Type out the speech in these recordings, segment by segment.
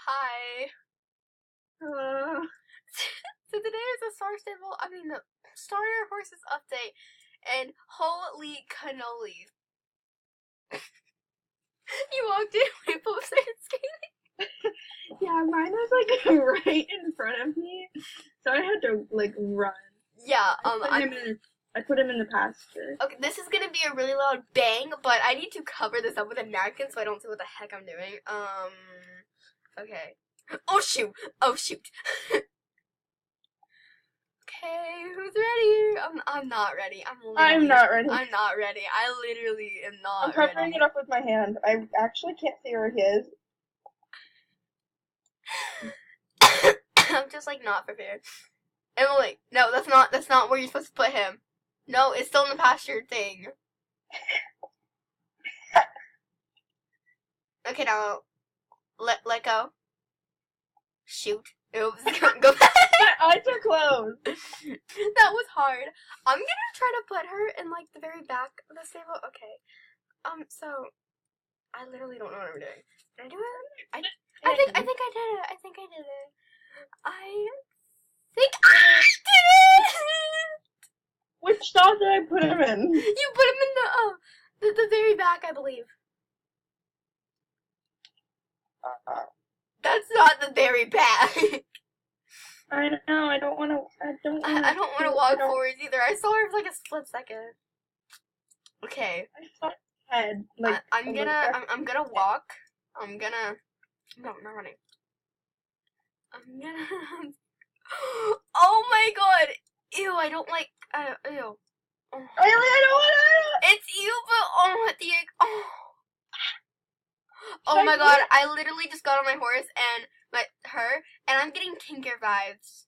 Hi. Uh, So today is the Starter Horses update, and holy cannoli. You walked in, we both started skating. yeah, mine was like right in front of me, so I had to like run. Yeah, I put him in the pasture. okay, this is gonna be a really loud bang, but I need to cover this up with a napkin so I don't see what the heck I'm doing. Okay. Oh shoot! Oh shoot! Okay, who's ready? I'm not ready. I'm not ready. I'm not ready. I literally am not I'm covering ready. it up with my hand. I actually can't see where he is. I'm just like not prepared. Emily, no, that's not where you're supposed to put him. No, it's still in the pasture thing. Okay, now let go. Shoot. Oops, go back. My eyes are closed. That was hard. I'm gonna try to put her in like the very back of the stable. Okay. So I literally don't know what I'm doing. Did I do it? I think I did it. I think I did it. I think I did it. Which stall did I put him in? You put him in the very back, I believe. That's not the very back. I know. I don't want to. I don't want to walk forwards either. I saw her for like a split second. Okay. I saw his head. Like I'm gonna walk. No, not running. I'm gonna. Oh my god! Ew! I don't like. Ew. Oh. Really, I don't want to. It's you, but oh the egg. Oh my god! I literally just got on my horse and I'm getting Tinker vibes.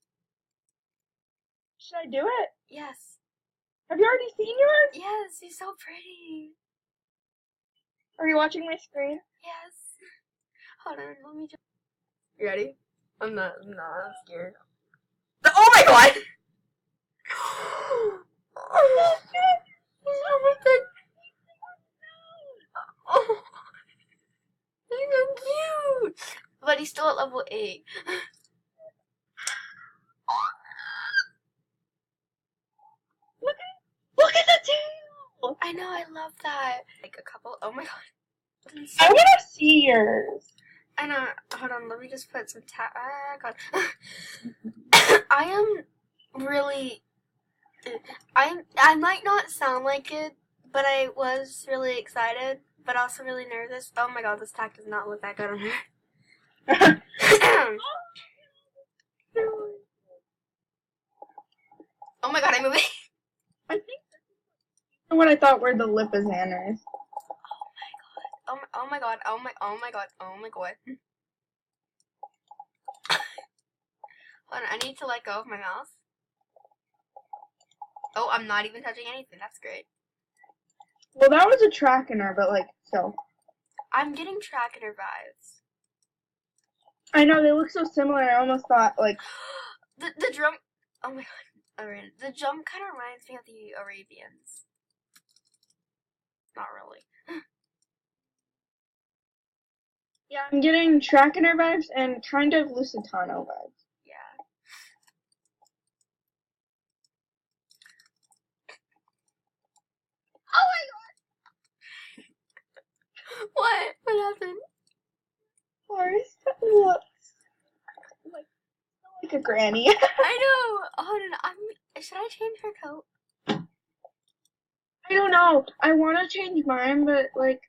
Should I do it? Yes. Have you already seen yours? Yes, he's so pretty. Are you watching my screen? Yes. Hold on, let me just. You ready? I'm scared. Oh my god! Oh shit! Oh, he's so cute! But he's still at level 8. Look at the tail! I know, I love that. Like a couple. Oh my god. I want to see yours. I know. Hold on, let me just put some god. I am really. I might not sound like it, but I was really excited, but also really nervous. Oh my god, this tack does not look that good on her. Oh my god, I'm moving. I think what I thought were the lipizaners. Oh my god. Oh my god. Hold on, I need to let go of my mouse. Oh, I'm not even touching anything. That's great. Well, that was a Trackiner, but like, so. I'm getting Trackiner vibes. I know, they look so similar. I almost thought, like. The drum. Oh my god. Alright. The jump kind of reminds me of the Arabians. Not really. Yeah, I'm getting Trackiner vibes and kind of Lusitano vibes. Yeah. Oh my god! What? What happened? Horse looks like a granny. I know! Hold on, should I change her coat? I don't know. I want to change mine, but like,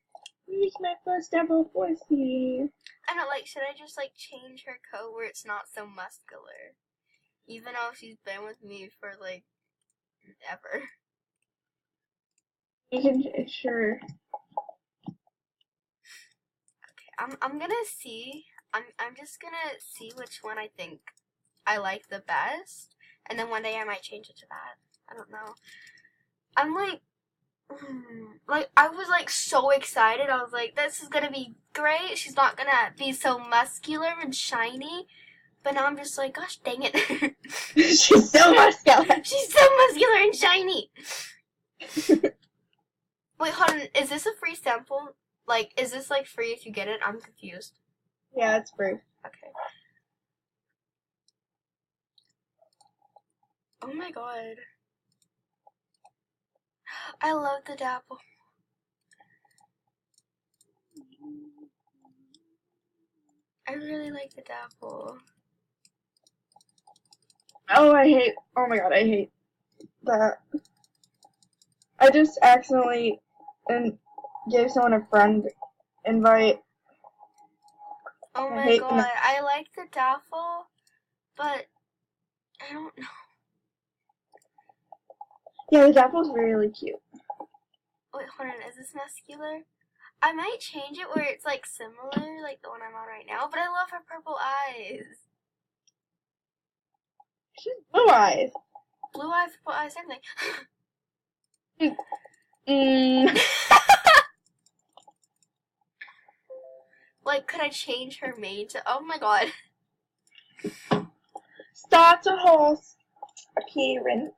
it's my first ever horsey. I know, like, should I just like change her coat where it's not so muscular? Even though she's been with me for like ever. You can sure. Okay, I'm gonna see. I'm just gonna see which one I think I like the best, and then one day I might change it to that. I don't know. I'm like I was like so excited. I was like, this is gonna be great. She's not gonna be so muscular and shiny. But now I'm just like, gosh dang it. She's so muscular. She's so muscular and shiny. Wait, hold on. Is this a free sample? Like, is this like free if you get it? I'm confused. Yeah, it's free. Okay. Oh my god. I love the dapple. I really like the dapple. Oh, oh my god, I hate that. I just accidentally gave someone a friend invite. Oh I my hate god, I like the dapple, but I don't know. Yeah, the dapple's really cute. Wait, hold on, is this muscular? I might change it where it's like similar, like the one I'm on right now, but I love her purple eyes. She's blue eyes. Blue eyes, purple eyes, same thing. Like, could I change her mane to? Oh my god. Start a horse appearance.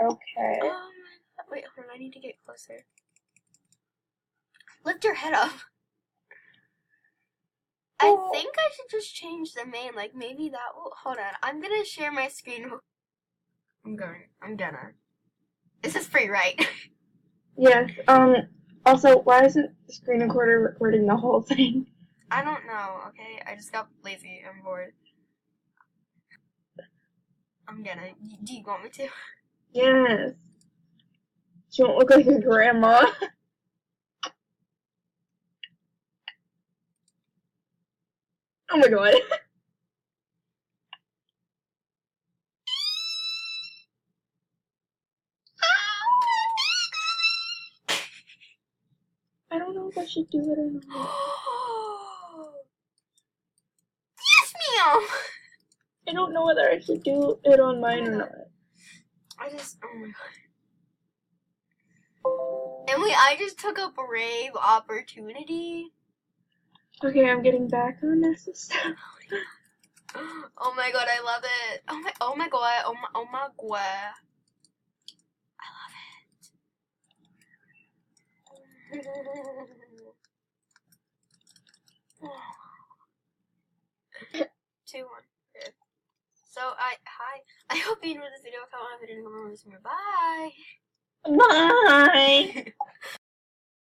Okay. Oh my god. Wait, hold on, I need to get closer. Lift your head up. I think I should just change the mane. Like, maybe that will. Hold on, I'm gonna share my screen. I'm gonna. This is free, right? Yes. Also, why isn't the screen recorder recording the whole thing? I don't know, okay? I just got lazy. I'm bored. I'm gonna. Do you want me to? Yes. She won't look like a grandma. Oh my god. I don't know if I should do it or not. Yes, meow! I don't know whether I should do it on mine or not. Oh my god. Emily, I just took a brave opportunity. Okay, I'm getting back on this stuff. Oh my god, I love it. Oh my god, oh my god. I love it. 2, 1. Okay. So, hi. I hope you enjoyed this video. Comment on if you didn't. Bye. Bye!